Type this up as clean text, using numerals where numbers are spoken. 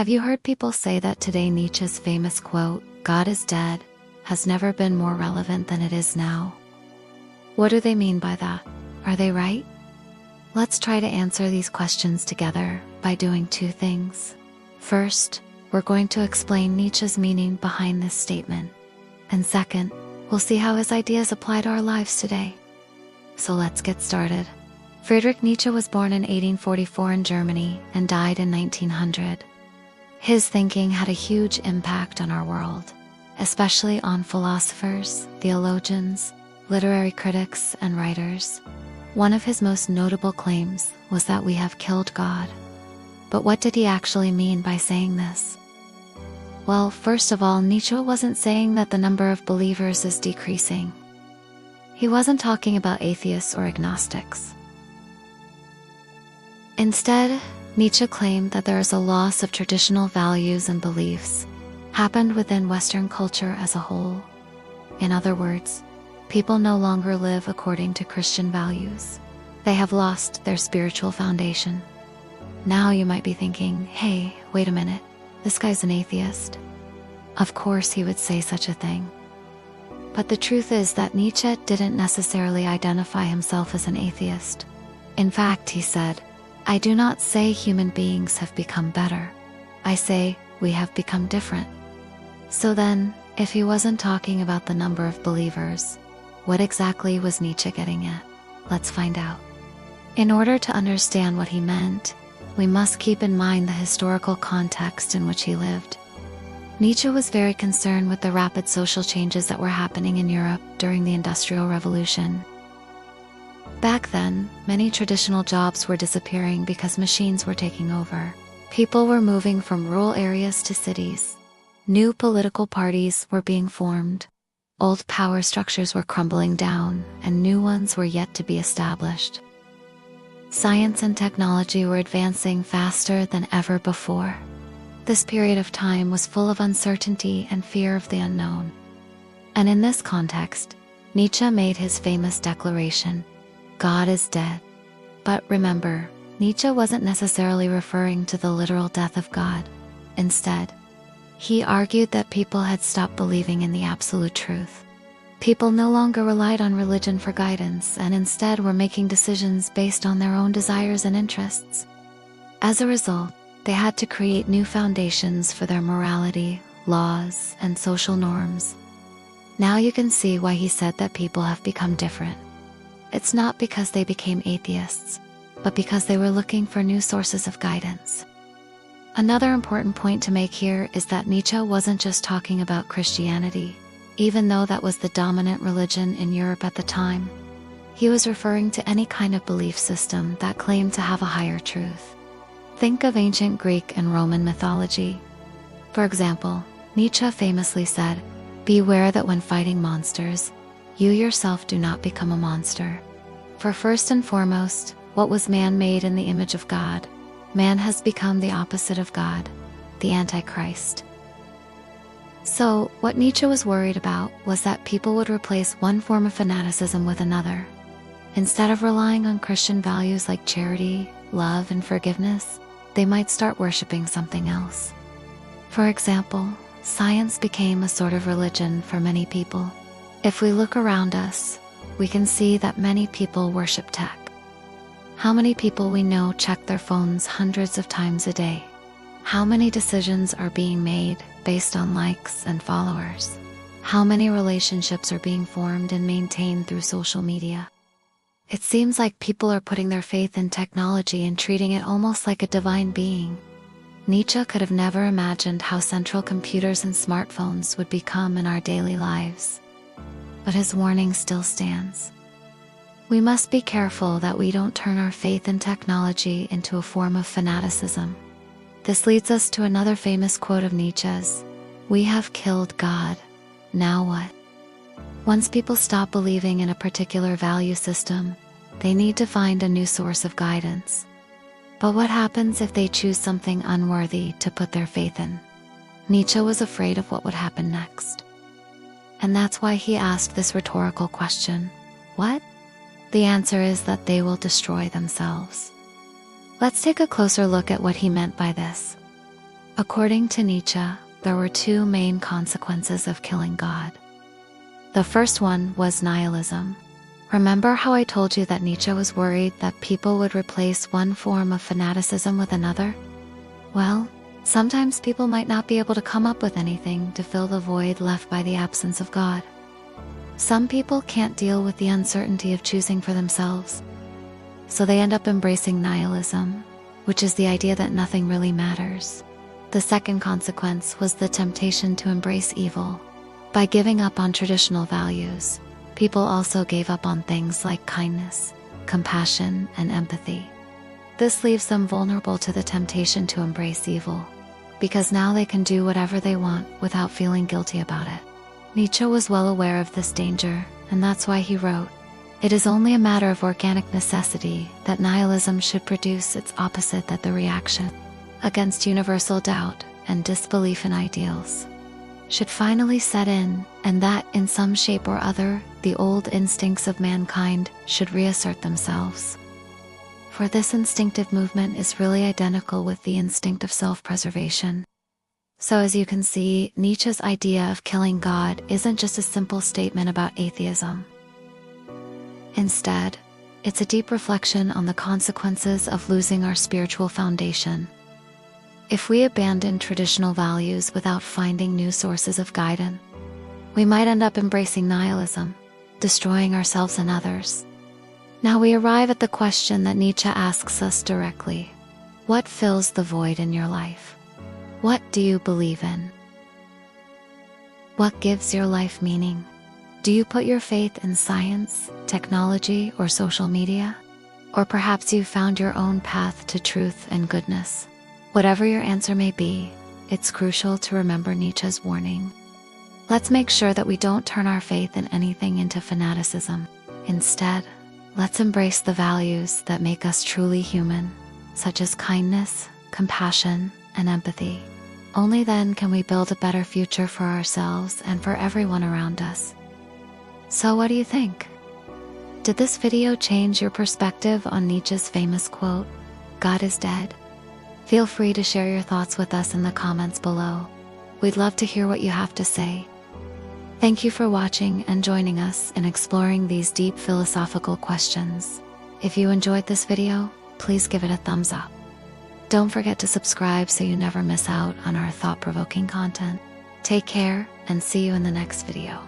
Have you heard people say that today Nietzsche's famous quote, "God is dead," has never been more relevant than it is now? What do they mean by that? Are they right? Let's try to answer these questions together by doing two things. First, we're going to explain Nietzsche's meaning behind this statement. And second, we'll see how his ideas apply to our lives today. So let's get started. Friedrich Nietzsche was born in 1844 in Germany and died in 1900. His thinking had a huge impact on our world, especially on philosophers, theologians, literary critics, and writers. One of his most notable claims was that we have killed God. But what did he actually mean by saying this? Well, first of all, Nietzsche wasn't saying that the number of believers is decreasing. He wasn't talking about atheists or agnostics. Instead, Nietzsche claimed that there is a loss of traditional values and beliefs happened within Western culture as a whole. In other words, people no longer live according to Christian values. They have lost their spiritual foundation. Now you might be thinking, hey, wait a minute, this guy's an atheist. Of course he would say such a thing. But the truth is that Nietzsche didn't necessarily identify himself as an atheist. In fact, he said, "I do not say human beings have become better. I say we have become different." So then, if he wasn't talking about the number of believers, what exactly was Nietzsche getting at? Let's find out. In order to understand what he meant, we must keep in mind the historical context in which he lived. Nietzsche was very concerned with the rapid social changes that were happening in Europe during the Industrial Revolution. Back then, many traditional jobs were disappearing because machines were taking over. People were moving from rural areas to cities. New political parties were being formed. Old power structures were crumbling down, and new ones were yet to be established. Science and technology were advancing faster than ever before. This period of time was full of uncertainty and fear of the unknown. And in this context, Nietzsche made his famous declaration, "God is dead." But remember, Nietzsche wasn't necessarily referring to the literal death of God. Instead, he argued that people had stopped believing in the absolute truth. People no longer relied on religion for guidance and instead were making decisions based on their own desires and interests. As a result, they had to create new foundations for their morality, laws, and social norms. Now you can see why he said that people have become different. It's not because they became atheists, but because they were looking for new sources of guidance. Another important point to make here is that Nietzsche wasn't just talking about Christianity, even though that was the dominant religion in Europe at the time. He was referring to any kind of belief system that claimed to have a higher truth. Think of ancient Greek and Roman mythology. For example, Nietzsche famously said, "Beware that when fighting monsters, you yourself do not become a monster." For first and foremost, what was man made in the image of God? Man has become the opposite of God, the Antichrist. So, what Nietzsche was worried about was that people would replace one form of fanaticism with another. Instead of relying on Christian values like charity, love, and forgiveness, they might start worshiping something else. For example, science became a sort of religion for many people. If we look around us, we can see that many people worship tech. How many people we know check their phones hundreds of times a day? How many decisions are being made based on likes and followers? How many relationships are being formed and maintained through social media? It seems like people are putting their faith in technology and treating it almost like a divine being. Nietzsche could have never imagined how central computers and smartphones would become in our daily lives. But his warning still stands. We must be careful that we don't turn our faith in technology into a form of fanaticism. This leads us to another famous quote of Nietzsche's, "We have killed God. Now what?" Once people stop believing in a particular value system, they need to find a new source of guidance. But what happens if they choose something unworthy to put their faith in? Nietzsche was afraid of what would happen next. And that's why he asked this rhetorical question, what? The answer is that they will destroy themselves. Let's take a closer look at what he meant by this. According to Nietzsche, there were two main consequences of killing God. The first one was nihilism. Remember how I told you that Nietzsche was worried that people would replace one form of fanaticism with another? Well, sometimes people might not be able to come up with anything to fill the void left by the absence of God. Some people can't deal with the uncertainty of choosing for themselves, so they end up embracing nihilism, which is the idea that nothing really matters. The second consequence was the temptation to embrace evil. By giving up on traditional values, people also gave up on things like kindness, compassion, and empathy. This leaves them vulnerable to the temptation to embrace evil, because now they can do whatever they want without feeling guilty about it. Nietzsche was well aware of this danger, and that's why he wrote, "It is only a matter of organic necessity that nihilism should produce its opposite, that the reaction against universal doubt and disbelief in ideals should finally set in, and that in some shape or other, the old instincts of mankind should reassert themselves." For this instinctive movement is really identical with the instinct of self-preservation. So as you can see, Nietzsche's idea of killing God isn't just a simple statement about atheism. Instead, it's a deep reflection on the consequences of losing our spiritual foundation. If we abandon traditional values without finding new sources of guidance, we might end up embracing nihilism, destroying ourselves and others. Now we arrive at the question that Nietzsche asks us directly. What fills the void in your life? What do you believe in? What gives your life meaning? Do you put your faith in science, technology, or social media? Or perhaps you've found your own path to truth and goodness. Whatever your answer may be, it's crucial to remember Nietzsche's warning. Let's make sure that we don't turn our faith in anything into fanaticism. Instead, let's embrace the values that make us truly human, such as kindness, compassion, and empathy. Only then can we build a better future for ourselves and for everyone around us. So what do you think? Did this video change your perspective on Nietzsche's famous quote, "God is dead"? Feel free to share your thoughts with us in the comments below. We'd love to hear what you have to say. Thank you for watching and joining us in exploring these deep philosophical questions. If you enjoyed this video, please give it a thumbs up. Don't forget to subscribe so you never miss out on our thought-provoking content. Take care and see you in the next video.